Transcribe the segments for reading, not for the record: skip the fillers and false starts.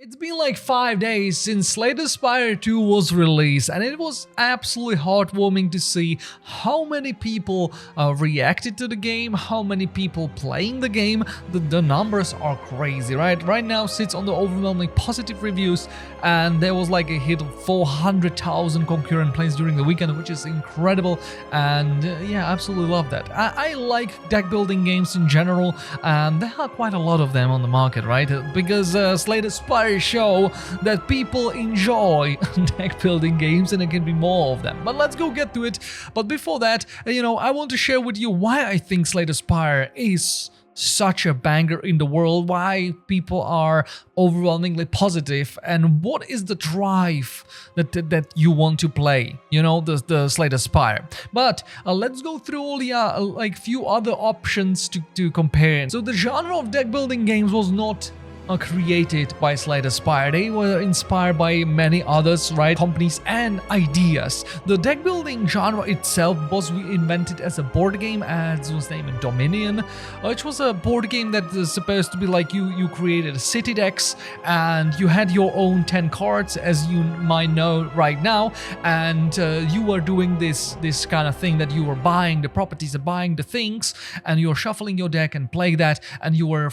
It's been like 5 days since Slay the Spire 2 was released, and it was absolutely heartwarming to see how many people reacted to the game, how many people playing the game. The numbers are crazy, right? Right now sits on the overwhelming positive reviews, and there was like a hit of 400,000 concurrent plays during the weekend, which is incredible, and yeah, absolutely love that. I like deck building games in general, and there are quite a lot of them on the market, right? Because Slay the Spire show that people enjoy deck building games, and there can be more of them. But let's go get to it. But before that, I want to share with you why I think Slay the Spire is such a banger in the world, why people are overwhelmingly positive, and what is the drive that you want to play, the Slay the Spire. But let's go through all the few other options to compare. So the genre of deck building games was not created by Slay the Spire. They were inspired by many others, right? Companies and ideas. The deck building genre itself was invented as a board game, as was named Dominion, which was a board game that was supposed to be like you created city decks and you had your own 10 cards, as you might know right now, and you were doing this kind of thing that you were buying the properties and buying the things, and you were shuffling your deck and play that, and you were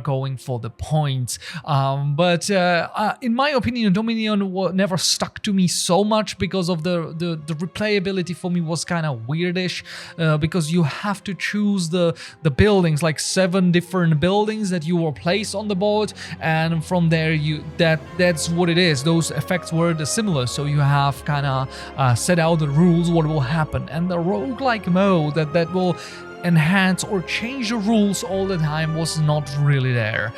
going for the points. But in my opinion, Dominion never stuck to me so much because of the replayability for me was kind of weirdish, because you have to choose the buildings, like 7 different buildings that you will place on the board, and from there that's what it is. Those effects were similar, so you have kind of set out the rules what will happen, and the roguelike mode that will enhance or change the rules all the time was not really there.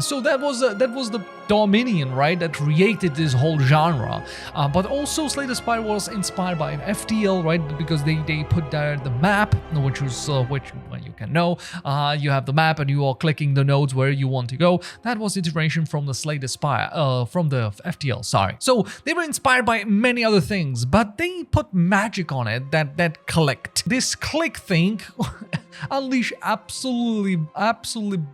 So that was the Dominion, right, that created this whole genre. But also Slay the Spire was inspired by an FTL, right, because they put there the map, which you can know, you have the map and you are clicking the nodes where you want to go. That was iteration from the Slay the Spire, from the FTL, sorry. So they were inspired by many other things, but they put magic on it that clicked. This click thing unleash absolutely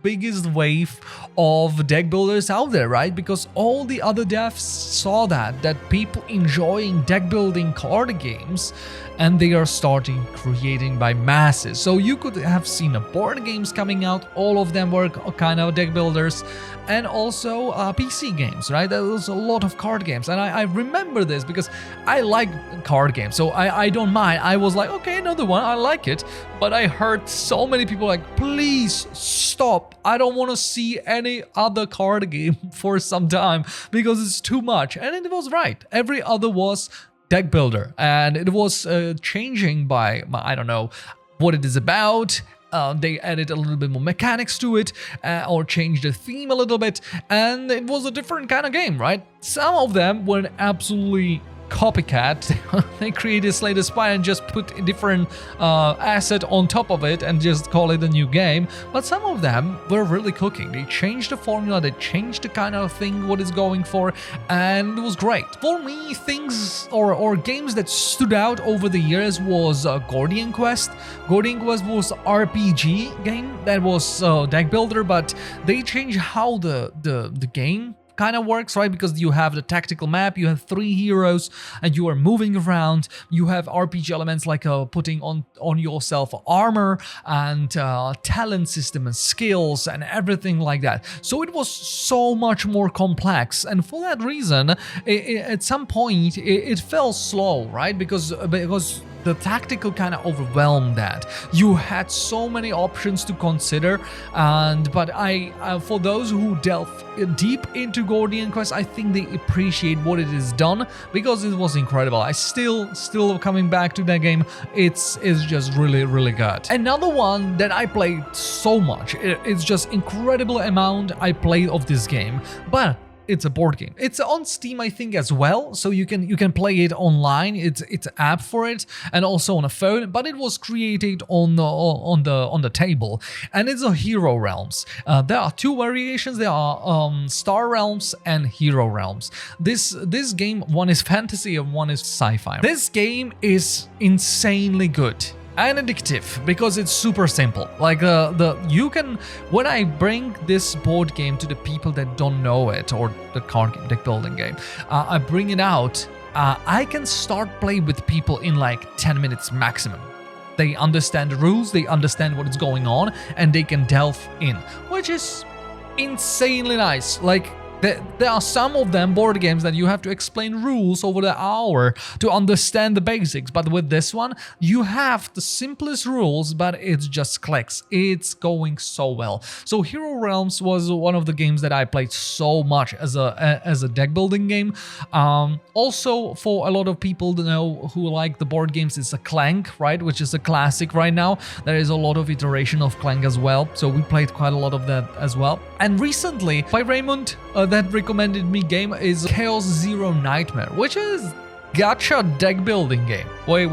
biggest wave of deck builders out there, right? Because all the other devs saw that people enjoying deck building card games, and they are starting creating by masses. So you could have seen board games coming out, all of them were kind of deck builders, and also PC games, right? There was a lot of card games, and I remember this because I like card games, so I don't mind. I was like, okay, another one, I like it, but I heard so many people like, please stop, I don't want to see any other card game for some time because it's too much. And it was right, every other was deck builder, and it was changing by, I don't know what it is about. They added a little bit more mechanics to it, or changed the theme a little bit, and it was a different kind of game, right? Some of them were absolutely copycat. They created Slay the Spire and just put a different asset on top of it and just call it a new game. But some of them were really cooking. They changed the formula, they changed the kind of thing what it's going for, and it was great. For me, things or games that stood out over the years was Gordian Quest. Gordian Quest was RPG game that was deck builder, but they changed how the game kind of works, right? Because you have the tactical map, you have 3 heroes, and you are moving around. You have RPG elements like putting on yourself armor and talent system and skills and everything like that. So it was so much more complex, and for that reason, at some point it fell slow, right? Because the tactical kind of overwhelmed that. You had so many options to consider, but for those who delve deep into Gordian Quest, I think they appreciate what it is done because it was incredible. I still coming back to that game. It's just really, really good. Another one that I played so much, it's just incredible amount I played of this game, but it's a board game. It's on Steam, I think, as well, so you can play it online. It's an app for it, and also on a phone. But it was created on the table, and it's a Hero Realms. There are 2 variations. There are Star Realms and Hero Realms. This game, one is fantasy and one is sci-fi. This game is insanely good. and addictive because it's super simple. Like you can, when I bring this board game to the people that don't know it, or the card game, deck building game, I bring it out. I can start playing with people in like 10 minutes maximum. They understand the rules, they understand what is going on, and they can delve in, which is insanely nice. Like, there are some of them board games that you have to explain rules over the hour to understand the basics, but with this one you have the simplest rules, but it's just clicks. It's going so well. So Hero Realms was one of the games that I played so much as a deck building game. Also, for a lot of people to know who like the board games, it's a Clank, right, which is a classic right now. There is a lot of iteration of Clank as well, so we played quite a lot of that as well. And recently by Raymond, that recommended me game is Chaos Zero Nightmare, which is gacha deck building game. Wait.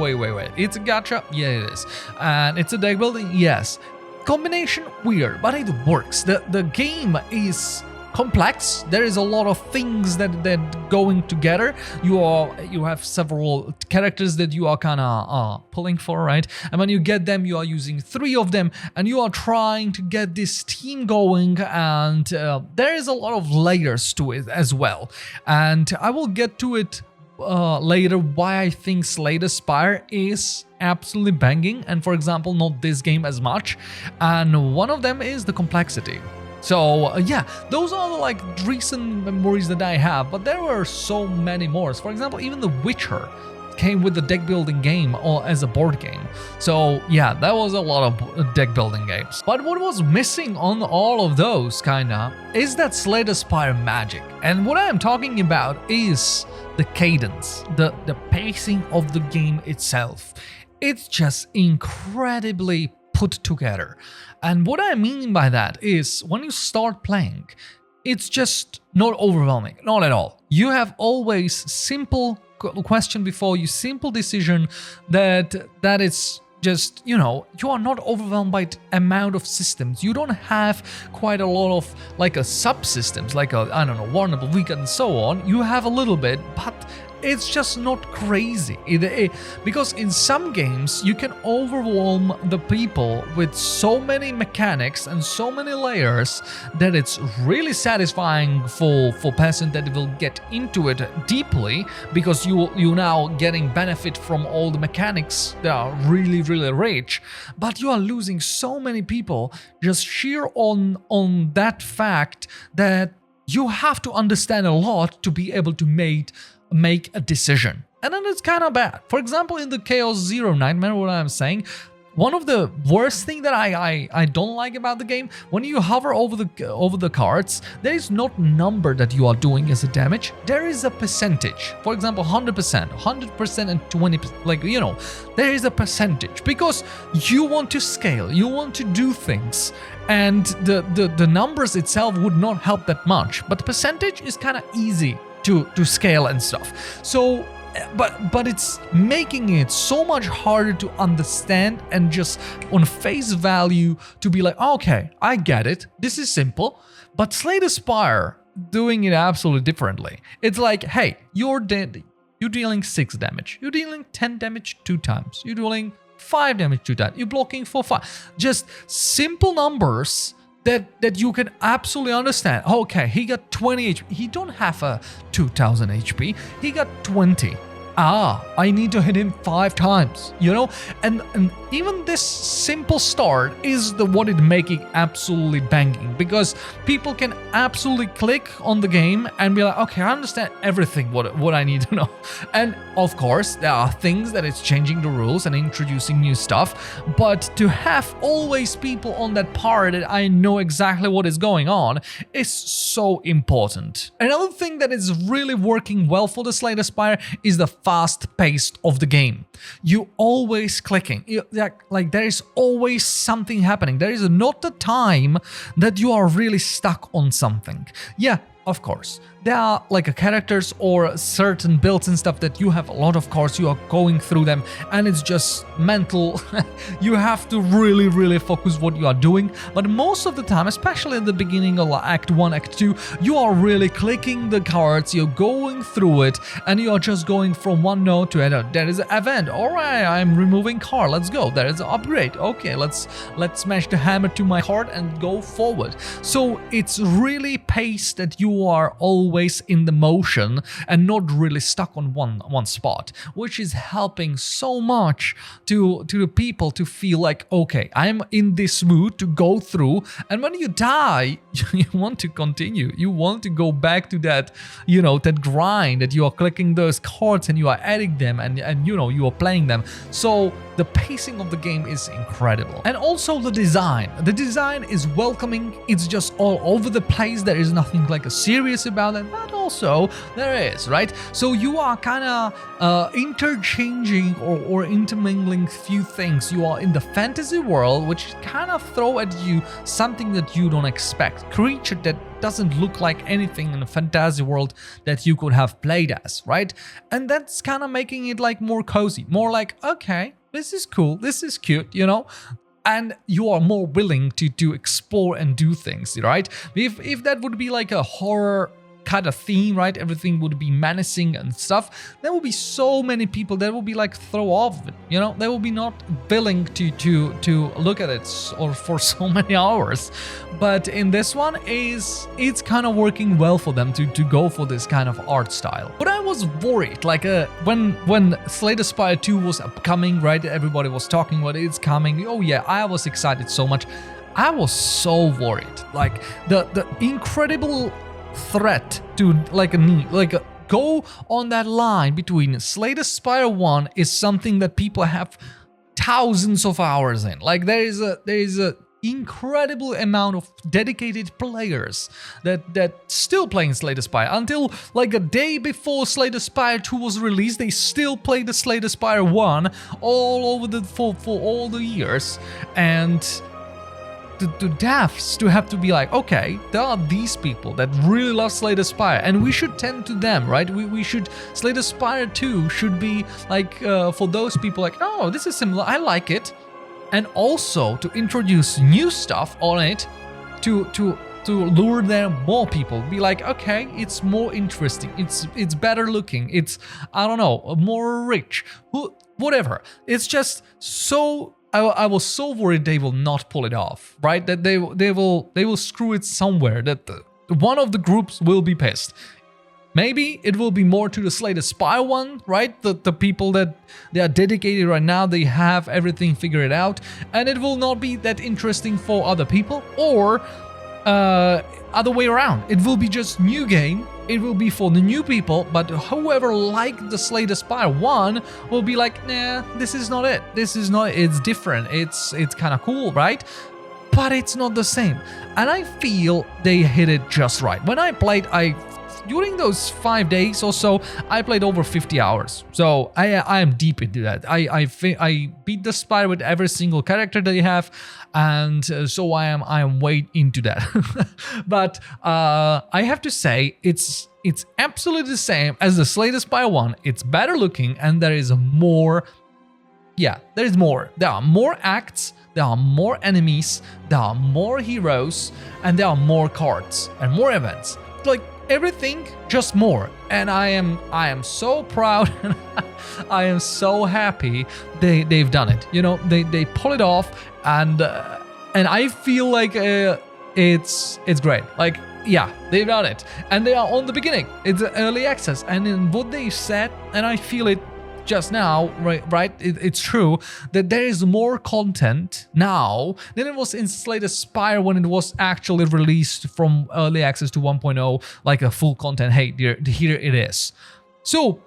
It's a gacha? Yeah, it is. And it's a deck building? Yes. Combination? Weird, but it works. The game is complex. There is a lot of things that going together. You have several characters that you are kind of pulling for, right? And when you get them, you are using 3 of them, and you are trying to get this team going. And there is a lot of layers to it as well. And I will get to it later why I think Slay the Spire is absolutely banging, and for example, not this game as much. And one of them is the complexity. So yeah, those are the like recent memories that I have, but there were so many more. For example, even The Witcher came with the deck building game or as a board game. So yeah, that was a lot of deck building games. But what was missing on all of those kinda is that Slay the Spire magic. And what I am talking about is the cadence, the pacing of the game itself. It's just incredibly put together. And what I mean by that is when you start playing, it's just not overwhelming, not at all. You have always simple question before you, simple decision that is just, you know, you are not overwhelmed by the amount of systems. You don't have quite a lot of like a subsystems, like a, I don't know, Warnable Weekend and so on. You have a little bit, but it's just not crazy. Because in some games you can overwhelm the people with so many mechanics and so many layers that it's really satisfying for person that will get into it deeply, because you now getting benefit from all the mechanics that are really rich, but you are losing so many people just sheer on that fact that you have to understand a lot to be able to make a decision. And then it's kind of bad. For example, in the Chaos Zero Nightmare, what I'm saying, one of the worst thing that I don't like about the game, when you hover over the cards, there is not number that you are doing as a damage. There is a percentage. For example, 100%, 100% and 20%, like, you know, there is a percentage because you want to scale, you want to do things, and the numbers itself would not help that much, but the percentage is kind of easy to scale and stuff. So but it's making it so much harder to understand, and just on face value to be like, okay, I get it, this is simple. But Slay the Spire doing it absolutely differently. It's like, hey, you're dead, you're dealing 6 damage, you're dealing 10 damage 2 times, you're dealing 5 damage 2 times, you're blocking for 5. Just simple numbers that you can absolutely understand. Okay, he got 20 HP. He don't have a 2000 HP. He got 20. I need to hit him 5 times, you know? And even this simple start is what it making absolutely banging, because people can absolutely click on the game and be like, okay, I understand everything what I need to know. And of course, there are things that it's changing the rules and introducing new stuff, but to have always people on that part that I know exactly what is going on is so important. Another thing that is really working well for the Slay the Spire is the fast pace of the game. You always clicking, like there is always something happening. There is not the time that you are really stuck on something. Yeah, of course, there are like characters or certain builds and stuff that you have a lot of cards, you are going through them, and it's just mental. You have to really focus what you are doing. But most of the time, especially in the beginning of Act 1, Act 2, you are really clicking the cards, you're going through it, and you are just going from one node to another. There is an event. All right, I'm removing card. Let's go. There is an upgrade. Okay, let's smash the hammer to my card and go forward. So it's really paced that you are always in the motion and not really stuck on one spot, which is helping so much to the people to feel like, okay, I'm in this mood to go through, and when you die, you want to continue. You want to go back to that, that grind that you are clicking those cards and you are adding them and you are playing them. So the pacing of the game is incredible. And also the design. The design is welcoming. It's just all over the place. There is nothing like a serious about it, but also there is, right? So you are kind of interchanging or intermingling few things. You are in the fantasy world, which kind of throw at you something that you don't expect. Creature that doesn't look like anything in a fantasy world that you could have played as, right? And that's kind of making it like more cozy, more like, okay, this is cool, this is cute, and you are more willing to explore and do things, right? If that would be like a horror kind of theme, right? Everything would be menacing and stuff. There will be so many people that will be like throw off of it, They will be not willing to look at it or for so many hours. But in this one, it's kind of working well for them to go for this kind of art style. But I was worried, like when Slay the Spire 2 was upcoming, right? Everybody was talking about it's coming. Oh yeah, I was excited so much. I was so worried, like the incredible threat to go on that line between Slay the Spire 1 is something that people have thousands of hours in. Like there is a incredible amount of dedicated players that still playing Slay the Spire. Until like a day before Slay the Spire 2 was released, they still play the Slay the Spire 1 all over for all the years. And the devs to have to be like, okay, there are these people that really love Slay the Spire, and we should tend to them, right? We should, Slay the Spire 2 should be like for those people like, oh, this is similar, I like it. And also to introduce new stuff on it to lure there more people. Be like, okay, it's more interesting, it's better looking, it's, I don't know, more rich, whatever. It's just so I was so worried they will not pull it off, right? That they will screw it somewhere, that one of the groups will be pissed. Maybe it will be more to the Slay the Spire one, right? The people that they are dedicated right now, they have everything figured out, and it will not be that interesting for other people, or other way around. It will be just new game. It will be for the new people, but whoever liked the Slay the Spire 1 will be like, nah, this is not it. This is not, it's different. It's kind of cool, right? But it's not the same. And I feel they hit it just right. When I played, during those 5 days or so, I played over 50 hours. So I am deep into that. I beat the Spire with every single character they have, and so I am way into that. But I have to say, it's absolutely the same as the Slay the Spire 1. It's better looking, and there is more. Yeah, there is more. There are more acts, there are more enemies, there are more heroes, and there are more cards and more events. Like everything, just more. And I am so proud and I am so happy they've done it. They pull it off, and I feel like it's great. Like, yeah, they've done it, and they are on the beginning. It's early access, and in what they said, and I feel it just now, right? It's true that there is more content now than it was in Slay the Spire when it was actually released from early access to 1.0, like a full content. Hey, here it is. So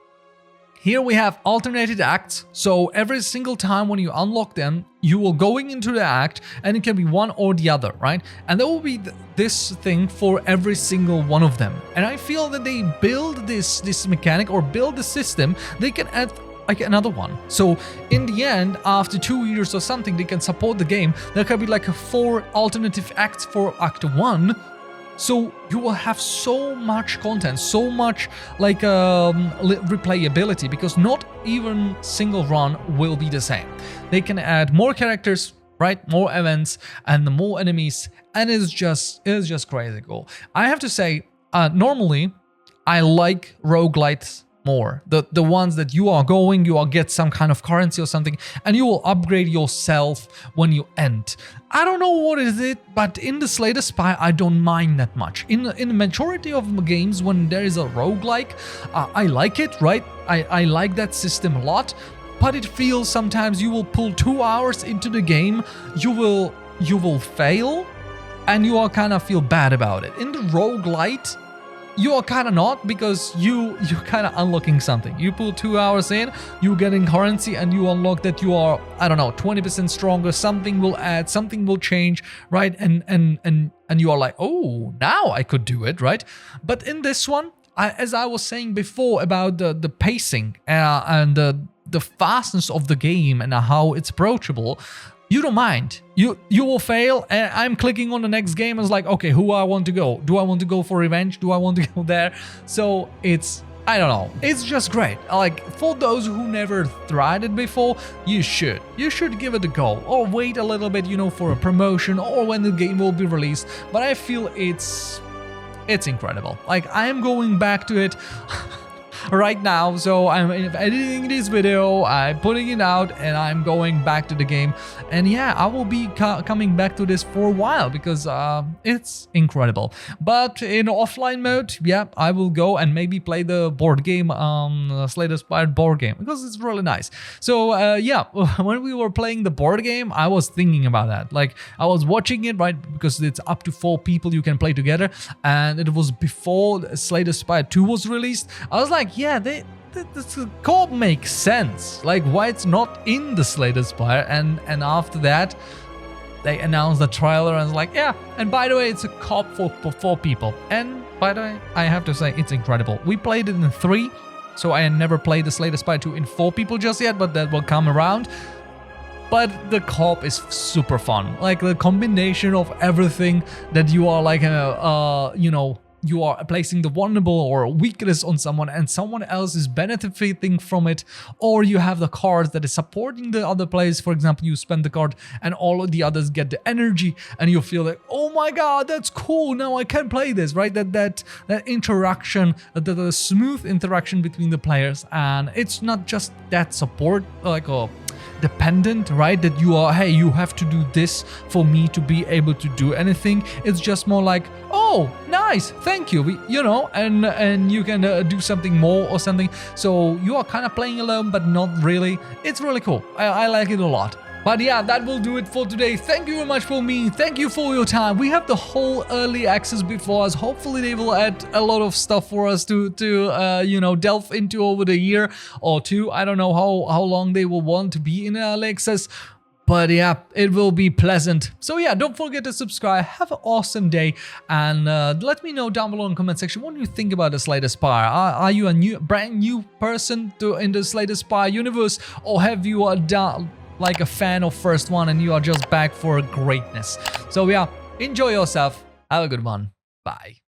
here we have alternated acts. So every single time when you unlock them, you will going into the act, and it can be one or the other, right? And there will be this thing for every single one of them. And I feel that they build this mechanic, or build the system, they can add like another one. So in the end, after 2 years or something, they can support the game. There can be like 4 alternative acts for Act 1. So you will have so much content, so much like replayability, because not even single run will be the same. They can add more characters, right? More events and more enemies, and it's just crazy cool. I have to say, normally I like roguelites more. The ones that you will get some kind of currency or something, and you will upgrade yourself when you end. I don't know what is it, but in the Slay the Spire, I don't mind that much. In the majority of games, when there is a roguelike, I like it, right? I like that system a lot, but it feels sometimes you will pull 2 hours into the game, you will fail, and you will kind of feel bad about it. In the roguelite, you are kind of not, because you're kind of unlocking something. You pull 2 hours in, you getting currency, and you unlock that you are, I don't know, 20% stronger. Something will add, something will change, right? And you are like, oh, now I could do it, right? But in this one, as I was saying before about the pacing and the fastness of the game and how it's approachable, you don't mind. You will fail, and I'm clicking on the next game and it's like, okay, who I want to go? Do I want to go for revenge? Do I want to go there? So it's, I don't know, it's just great. Like, for those who never tried it before, you should give it a go, or wait a little bit, you know, for a promotion or when the game will be released. But I feel it's incredible. Like, I'm going back to it right now, so I'm editing this video, I'm putting it out, and I'm going back to the game. And yeah, I will be coming back to this for a while, because it's incredible. But in offline mode, yeah, I will go and maybe play the board game, Slay the Spire board game, because it's really nice. So yeah, when we were playing the board game, I was thinking about that. Like, I was watching it, right, because it's up to 4 people you can play together, and it was before Slay the Spire 2 was released. I was like, yeah, this co-op makes sense. Like, why it's not in the Slay the Spire? And after that, they announced the trailer, and it's like, yeah. And by the way, it's a co-op for 4 people. And by the way, I have to say, it's incredible. We played it in 3, so I never played the Slay the Spire 2 in 4 people just yet, but that will come around. But the co-op is super fun. Like, the combination of everything that you are like, you know, you are placing the vulnerable or weakness on someone, and someone else is benefiting from it, or you have the cards that is supporting the other players. For example, you spend the card and all of the others get the energy, and you feel like, oh my god, that's cool, now I can play this, right? That interaction, the smooth interaction between the players. And it's not just that support, like a dependent, right, that you are, hey, you have to do this for me to be able to do anything. It's just more like, oh, nice, thank you, you know, and you can do something more or something. So you are kind of playing alone, but not really. It's really cool. I like it a lot. But yeah, that will do it for today. Thank you very much for me. Thank you for your time. We have the whole early access before us. Hopefully they will add a lot of stuff for us to you know, delve into over the year or 2. I don't know how long they will want to be in early access. But yeah, it will be pleasant. So yeah, don't forget to subscribe. Have an awesome day, and let me know down below in the comment section what you think about the Slay the Spire. Are you a brand new person in the Slay the Spire universe, or have you done like a fan of first one and you are just back for greatness? So yeah, enjoy yourself. Have a good one. Bye.